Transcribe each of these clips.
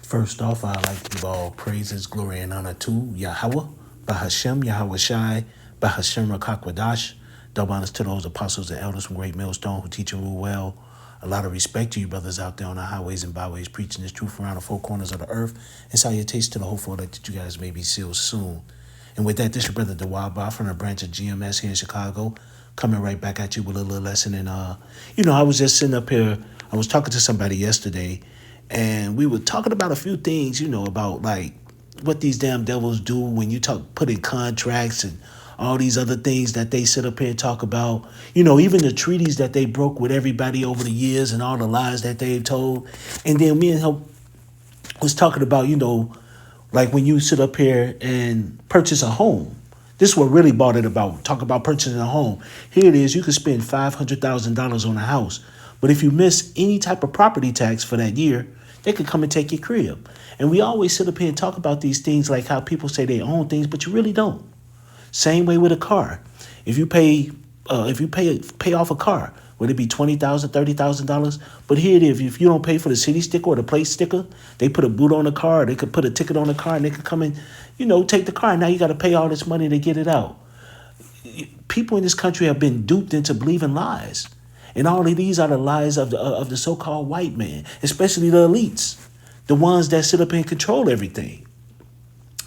First off, I'd like to give all praises, glory, and honor to Yahweh, Bahashem, Yahweh Shai, Bahashem Rakakwadash. Double honors to those apostles and elders from Great Millstone who teach and rule well. A lot of respect to you brothers out there on the highways and byways preaching this truth around the four corners of the earth. And salutations to the hopeful that you guys may be sealed soon. And with that, this is your brother Dawaba from the branch of GMS here in Chicago, coming right back at you with a little lesson. And, I was just sitting up here. I was talking to somebody yesterday, and we were talking about a few things, about like what these damn devils do when you put in contracts and all these other things that they sit up here and talk about, even the treaties that they broke with everybody over the years and all the lies that they've told. And then me and him was talking about, like when you sit up here and purchase a home. This is what really brought it about. Talk about purchasing a home. Here it is. You could spend $500,000 on a house. But if you miss any type of property tax for that year, they could come and take your crib. And we always sit up here and talk about these things like how people say they own things, but you really don't. Same way with a car. If you pay off a car, would it be $20,000, $30,000? But here it is. If you don't pay for the city sticker or the plate sticker, they put a boot on the car. They could put a ticket on the car, and they could come and, take the car. Now you got to pay all this money to get it out. People in this country have been duped into believing lies. And all of these are the lies of the so-called white man, especially the elites, the ones that sit up and control everything.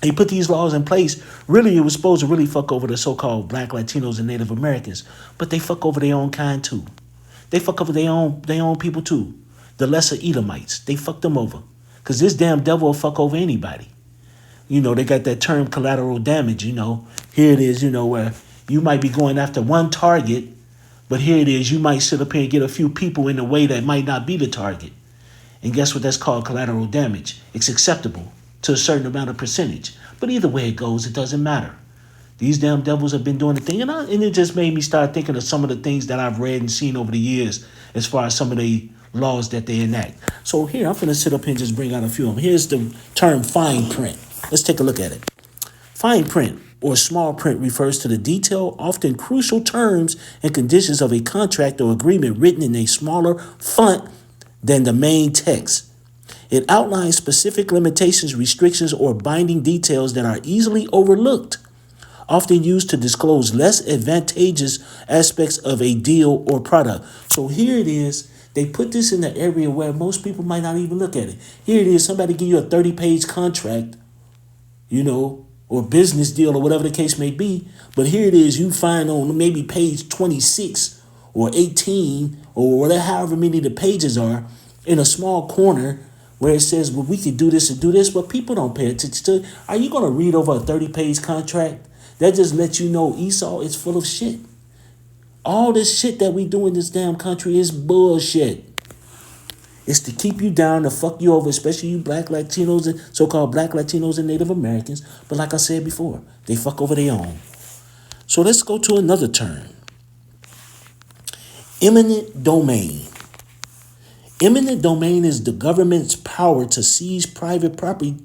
They put these laws in place. Really, it was supposed to really fuck over the so-called Black, Latinos, and Native Americans, but they fuck over their own kind too. They fuck over their own people too. The lesser Edomites, they fuck them over, because this damn devil will fuck over anybody. They got that term collateral damage. Here it is. Where you might be going after one target. But here it is, you might sit up here and get a few people in a way that might not be the target. And guess what? That's called collateral damage. It's acceptable to a certain amount of percentage. But either way it goes, it doesn't matter. These damn devils have been doing the thing. And it just made me start thinking of some of the things that I've read and seen over the years as far as some of the laws that they enact. So here, I'm going to sit up here and just bring out a few of them. Here's the term fine print. Let's take a look at it. Fine print, or small print, refers to the detailed, often crucial terms and conditions of a contract or agreement written in a smaller font than the main text. It outlines specific limitations, restrictions, or binding details that are easily overlooked, often used to disclose less advantageous aspects of a deal or product. So here it is. They put this in the area where most people might not even look at it. Here it is. Somebody give you a 30-page contract, or business deal or whatever the case may be. But here it is, you find on maybe page 26 or 18 or whatever, however many the pages are, in a small corner where it says, well, we can do this and do this, but people don't pay attention to it. Are you going to read over a 30-page contract? That just lets you know Esau is full of shit. All this shit that we do in this damn country is bullshit. It's to keep you down, to fuck you over, especially you Black Latinos and so-called Black Latinos and Native Americans. But like I said before, they fuck over their own. So let's go to another term. Eminent domain. Eminent domain is the government's power to seize private property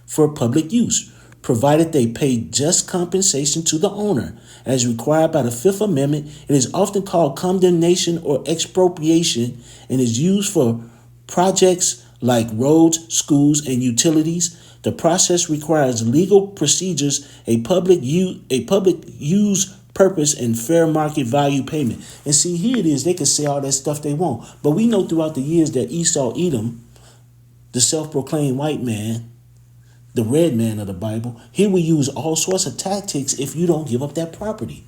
for public use, provided they pay just compensation to the owner. As required by the Fifth Amendment, it is often called condemnation or expropriation and is used for projects like roads, schools, and utilities. The process requires legal procedures, a public use purpose, and fair market value payment. And see, here it is. They can say all that stuff they want. But we know throughout the years that Esau, Edom, the self-proclaimed white man, the red man of the Bible, he will use all sorts of tactics if you don't give up that property.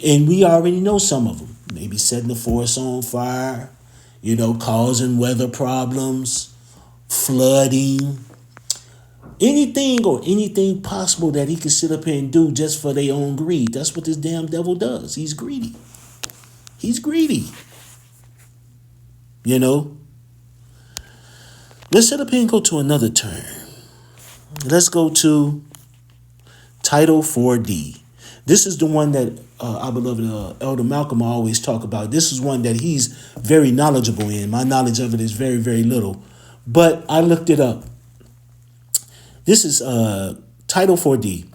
And we already know some of them. Maybe setting the forest on fire, causing weather problems, flooding, anything possible that he can sit up here and do just for their own greed. That's what this damn devil does. He's greedy. Let's sit up here and go to another term. Let's go to Title 4D. This is the one that our beloved Elder Malcolm always talk about. This is one that he's very knowledgeable in. My knowledge of it is very, very little. But I looked it up. This is Title 4D.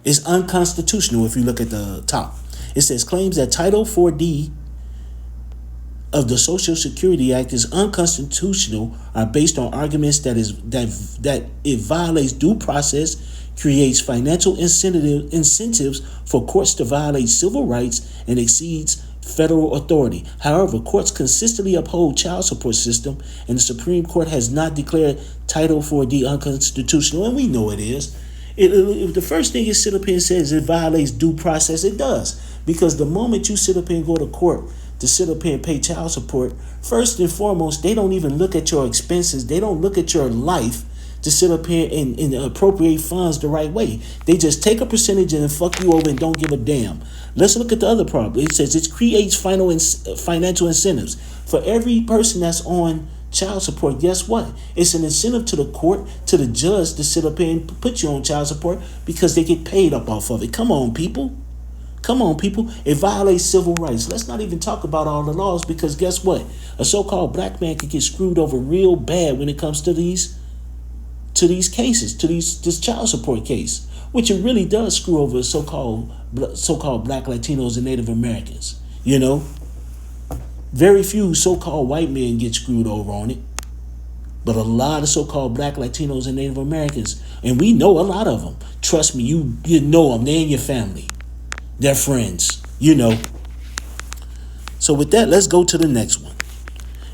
It's unconstitutional if you look at the top. It says claims that Title 4D of the Social Security Act is unconstitutional are based on arguments that it violates due process, creates financial incentives for courts to violate civil rights, and exceeds federal authority. However, courts consistently uphold child support system, and the Supreme Court has not declared Title 4D unconstitutional, and we know it is. The first thing it sit up here and says it violates due process, it does. Because the moment you sit up here and go to court to sit up here and pay child support, first and foremost, they don't even look at your expenses. They don't look at your life to sit up here and appropriate funds the right way. They just take a percentage and fuck you over and don't give a damn. Let's look at the other problem. It says it creates financial incentives. For every person that's on child support, guess what? It's an incentive to the court, to the judge to sit up here and put you on child support because they get paid up off of it. Come on, people. Come on, people. It violates civil rights. Let's not even talk about all the laws because guess what? A so-called black man can get screwed over real bad when it comes to these cases, this child support case, which it really does screw over so-called black Latinos and Native Americans. You know, very few so-called white men get screwed over on it, but a lot of so-called black Latinos and Native Americans, and we know a lot of them. Trust me, you know them. They're in your family. They're friends. You know. So with that, let's go to the next one.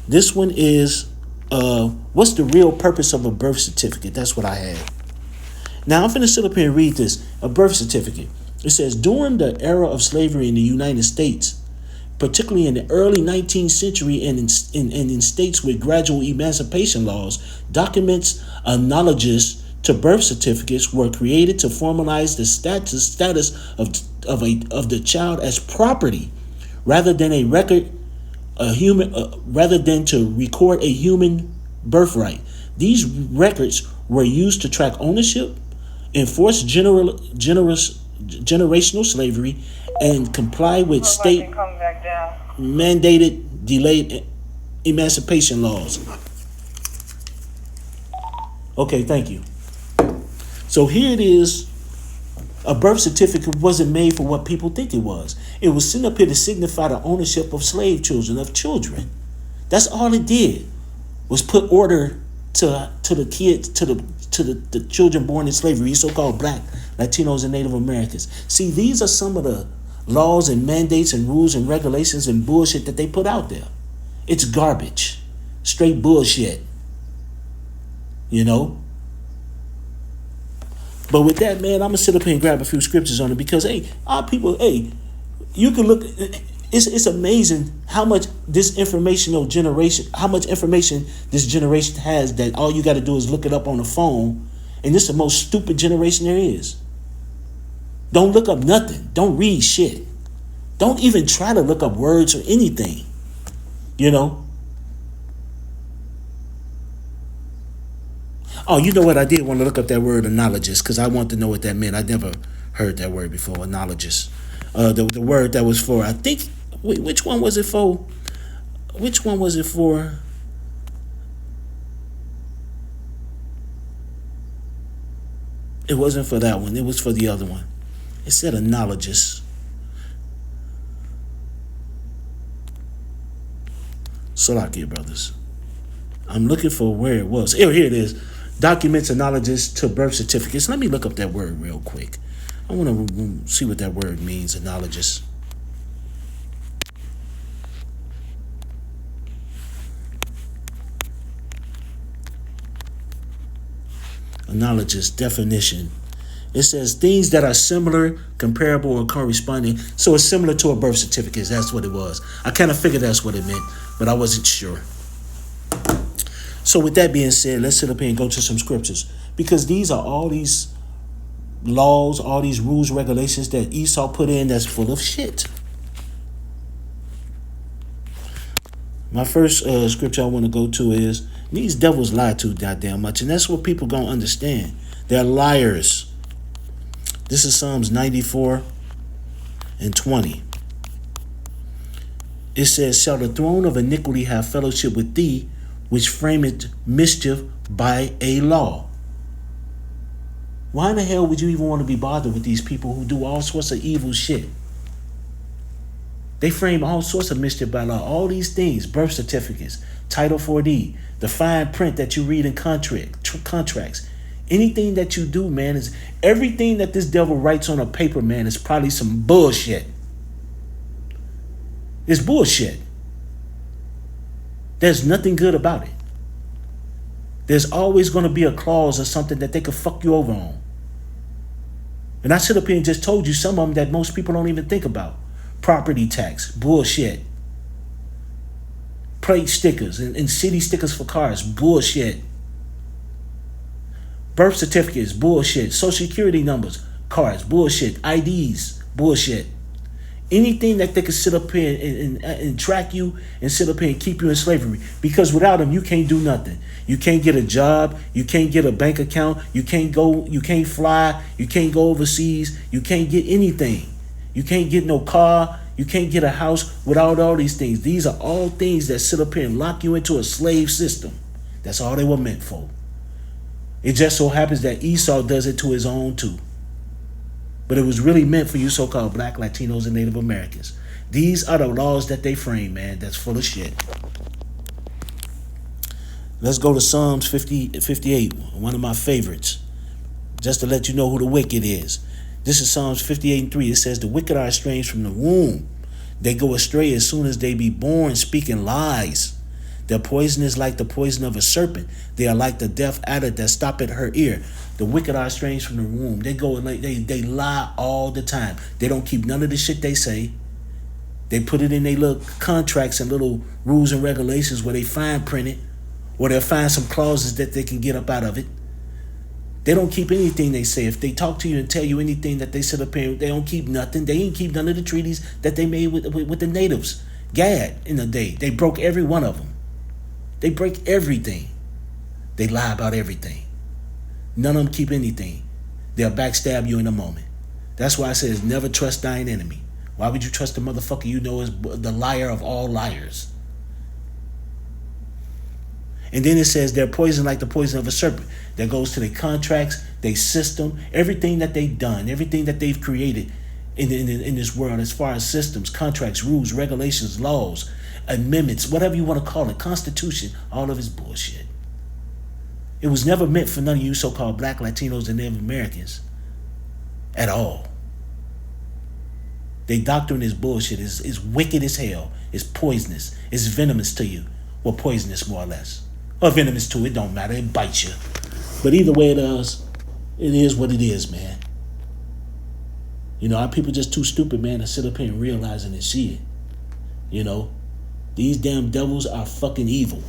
This one is what's the real purpose of a birth certificate? That's what I have. Now I'm finna sit up here and read this. A birth certificate. It says, during the era of slavery in the United States, particularly in the early 19th century and in states with gradual emancipation laws, documents analogous to birth certificates were created to formalize the status of the child as property rather than rather than to record a human birthright. These records were used to track ownership, enforce generational slavery, and comply with state mandated delayed emancipation laws. Okay, thank you. So here it is. A birth certificate wasn't made for what people think it was. It was sent up here to signify the ownership of slave children, of children. That's all it did, was put order to the kids, to the children born in slavery, so-called black Latinos and Native Americans. See, these are some of the laws and mandates and rules and regulations and bullshit that they put out there. It's garbage. Straight bullshit. You know? But with that, man, I'm going to sit up here and grab a few scriptures on it because, hey, our people, hey, you can look, it's amazing how much this information this generation has that all you got to do is look it up on the phone, and this is the most stupid generation there is. Don't look up nothing. Don't read shit. Don't even try to look up words or anything, you know? Oh, you know what? I did want to look up that word analogous because I want to know what that meant. I never heard that word before, analogous. The word that was for, I think, which one was it for? Which one was it for? It wasn't for that one. It was for the other one. It said analogous. Salakia, brothers. I'm looking for where it was. Oh, here it is. Documents analogous to birth certificates. Let me look up that word real quick. I want to see what that word means, analogous. Analogous definition. It says things that are similar, comparable, or corresponding. So it's similar to a birth certificate. That's what it was. I kind of figured that's what it meant, but I wasn't sure. So with that being said, let's sit up here and go to some scriptures, because these are all these laws, all these rules, regulations that Esau put in that's full of shit. My first scripture I want to go to is, these devils lie too goddamn much, and that's what people gonna understand. They're liars. This is Psalms 94 and 20. It says, shall the throne of iniquity have fellowship with thee, which frameth mischief by a law? Why in the hell would you even want to be bothered with these people who do all sorts of evil shit? They frame all sorts of mischief by law. All these things, birth certificates, Title 4D, the fine print that you read in contracts. Anything that you do, man, is everything that this devil writes on a paper, man, is probably some bullshit. It's bullshit. There's nothing good about it. There's always going to be a clause or something that they could fuck you over on. And I sit up here and just told you some of them that most people don't even think about. Property tax, bullshit. Plate stickers and city stickers for cars, bullshit. Birth certificates, bullshit. Social security numbers, cards, bullshit. IDs, bullshit. Anything that they could sit up here and track you and sit up here and keep you in slavery. Because without them, you can't do nothing. You can't get a job. You can't get a bank account. You can't fly. You can't go overseas. You can't get anything. You can't get no car. You can't get a house without all these things. These are all things that sit up here and lock you into a slave system. That's all they were meant for. It just so happens that Esau does it to his own too. But it was really meant for you so-called Black, Latinos, and Native Americans. These are the laws that they frame, man. That's full of shit. Let's go to Psalms 58, one of my favorites. Just to let you know who the wicked is. This is Psalms 58:3. It says, the wicked are estranged from the womb. They go astray as soon as they be born, speaking lies. Their poison is like the poison of a serpent. They are like the deaf adder that stoppeth her ear. The wicked are estranged from the womb. They go and they lie all the time. They don't keep none of the shit they say. They put it in their little contracts and little rules and regulations where they fine print it, or they'll find some clauses that they can get up out of it. They don't keep anything they say. If they talk to you and tell you anything that they sit up here, they don't keep nothing. They ain't keep none of the treaties that they made with the natives. Gad in the day. They broke every one of them. They break everything. They lie about everything. None of them keep anything. They'll backstab you in a moment. That's why I says never trust thine enemy. Why would you trust the motherfucker you know is the liar of all liars? And then it says they're poison like the poison of a serpent. That goes to their contracts, their system, everything that they've done, everything that they've created in this world as far as systems, contracts, rules, regulations, laws, amendments, whatever you want to call it, Constitution, all of it's bullshit. It was never meant for none of you so-called Black, Latinos, and Native Americans at all. Their doctrine is bullshit. It's wicked as hell. It's poisonous. It's venomous to you. Well, poisonous more or less. Or venomous too, it don't matter. It bites you. But either way it is what it is, man. You know, our people just too stupid, man, to sit up here and realize it and see it. You know, these damn devils are fucking evil.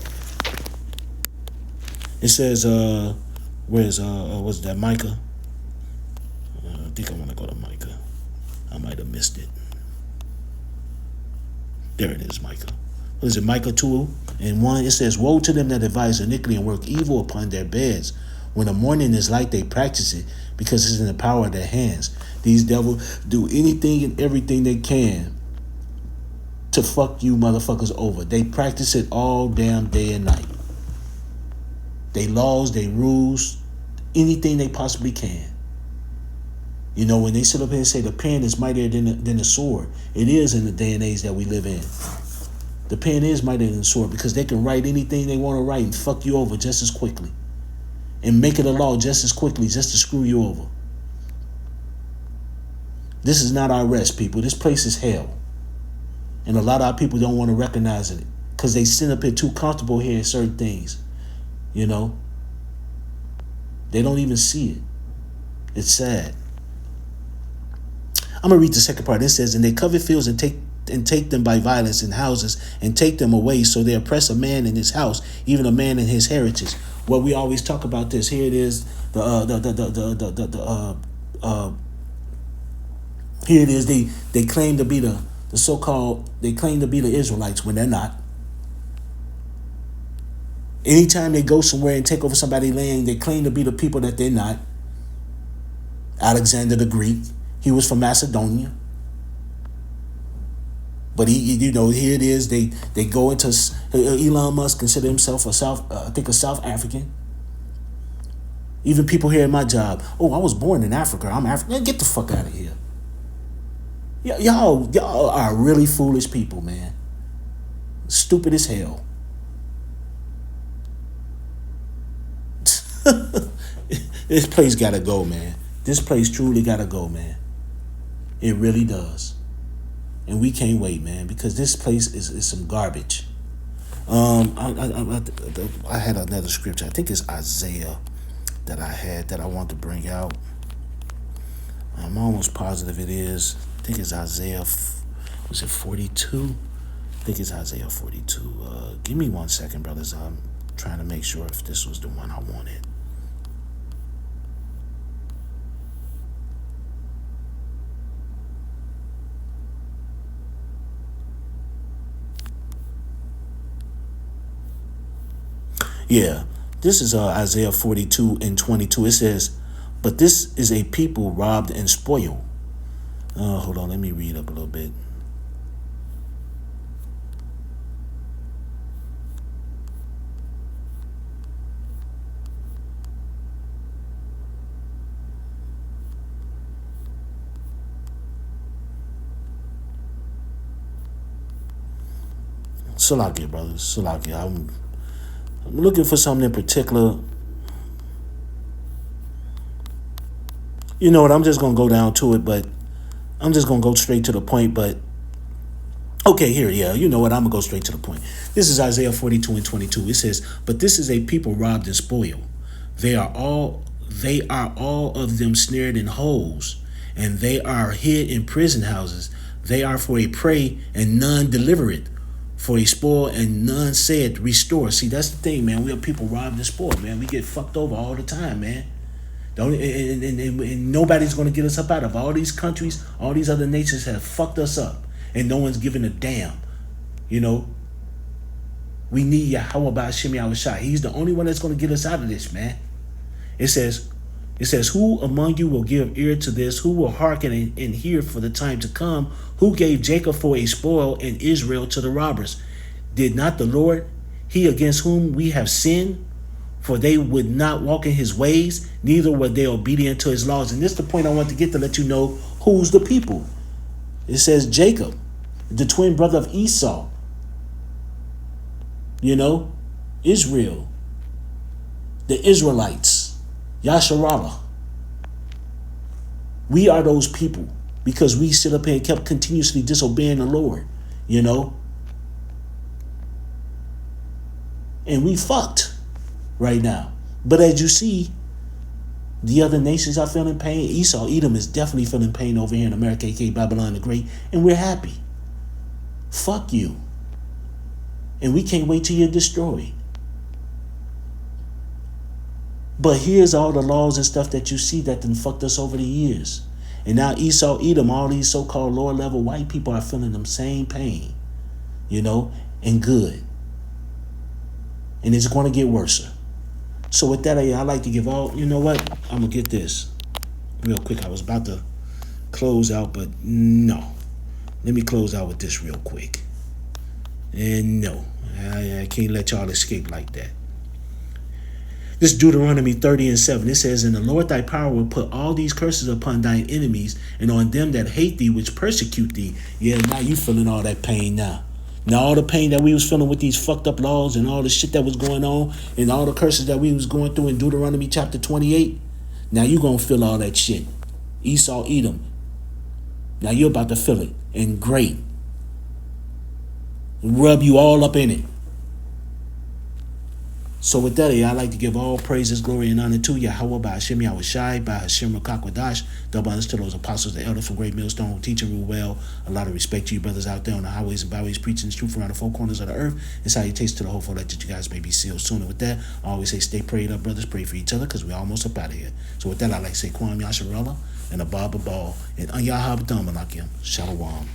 It says, what's that, Micah? I think I want to go to Micah. I might have missed it. There it is, Micah. What is it, Micah 2:1? It says, woe to them that devise iniquity and work evil upon their beds. When the morning is light, they practice it, because it's in the power of their hands. These devils do anything and everything they can to fuck you motherfuckers over. They practice it all damn day and night. They laws, they rules, anything they possibly can. You know, when they sit up here and say the pen is mightier than the sword, it is in the day and age that we live in. The pen is mightier than the sword because they can write anything they want to write and fuck you over just as quickly. And make it a law just as quickly, just to screw you over. This is not our rest, people. This place is hell. And a lot of our people don't want to recognize it because they sit up here too comfortable hearing certain things. You know? They don't even see it. It's sad. I'm going to read the second part. It says, and they covet fields and take them by violence in houses and take them away. So they oppress a man in his house, even a man in his heritage. Well, we always talk about this. Here it is. Here it is. They claim to be the so-called. They claim to be the Israelites when they're not. Anytime they go somewhere and take over somebody's land, they claim to be the people that they're not. Alexander the Greek, he was from Macedonia. But here it is. They go into Elon Musk consider himself a South African. Even people here at my job. Oh, I was born in Africa. I'm African. Get the fuck out of here. Y'all are really foolish people, man. Stupid as hell. This place gotta go, man. This place truly gotta go, man. It really does. And we can't wait, man, because this place is some garbage. I had another scripture. I think it's Isaiah that I had that I want to bring out. I'm almost positive it is. I think it's Isaiah. Was it 42? I think it's Isaiah 42. Give me 1 second, brothers. I'm trying to make sure if this was the one I wanted. Yeah, this is Isaiah 42 and 22. It says, but this is a people robbed and spoiled. Hold on, let me read up a little bit. Salakia, brothers. Salakia. I'm looking for something in particular. You know what? I'm just going to go down to it, but I'm just going to go straight to the point. But okay, here, yeah, you know what? I'm going to go straight to the point. This is Isaiah 42 and 22. It says, but this is a people robbed and spoiled. They are all of them snared in holes, and they are hid in prison houses. They are for a prey, and none deliver it. For a spoil, and none said restore. See, that's the thing, man. We are people robbed and spoiled, man. We get fucked over all the time, man. And nobody's going to get us up out of all these countries. All these other nations have fucked us up, and no one's giving a damn. You know, we need Yahweh Ba'ashem Yahushua. He's the only one that's going to get us out of this, man. It says, who among you will give ear to this? Who will hearken and hear for the time to come? Who gave Jacob for a spoil and Israel to the robbers? Did not the Lord, he against whom we have sinned? For they would not walk in his ways, neither were they obedient to his laws. And this is the point I want to get to let you know who's the people. It says Jacob, the twin brother of Esau. You know, Israel, the Israelites, Yasharallah. We are those people because we sit up here and kept continuously disobeying the Lord, you know. And we fucked right now. But as you see, the other nations are feeling pain. Esau, Edom is definitely feeling pain over here in America, aka Babylon the Great, and we're happy. Fuck you. And we can't wait till you're destroyed. But here's all the laws and stuff that you see that done fucked us over the years. And now Esau, Edom, all these so-called lower level white people are feeling the same pain, you know, and good. And it's going to get worse. So with that, I like to give all, you know what? I'm going to get this real quick. I was about to close out, but no. Let me close out with this real quick. And no, I can't let y'all escape like that. This Deuteronomy 30 and 7, it says, and the Lord thy power will put all these curses upon thine enemies and on them that hate thee, which persecute thee. Yeah, now you feeling all that pain now. Now all the pain that we was feeling with these fucked up laws and all the shit that was going on and all the curses that we was going through in Deuteronomy chapter 28, now you going to feel all that shit. Esau, Edom. Now you're about to feel it. And great. Rub you all up in it. So with that, I like to give all praises, glory, and honor to Yahweh Ba'ashem Yahushai, Ba'ashem Rakakwadash, double honors to those apostles, the elders from Great Millstone, who teach and rule well. A lot of respect to you brothers out there on the highways and byways, preaching the truth around the four corners of the earth. And salutations to the hopeful that you guys may be sealed soon. And with that, I always say stay prayed up, brothers, pray for each other, because we're almost up out of here. So with that, I like to say Kwam Yasharella and Abba Ball and Anyahab Damalakim. Shalom.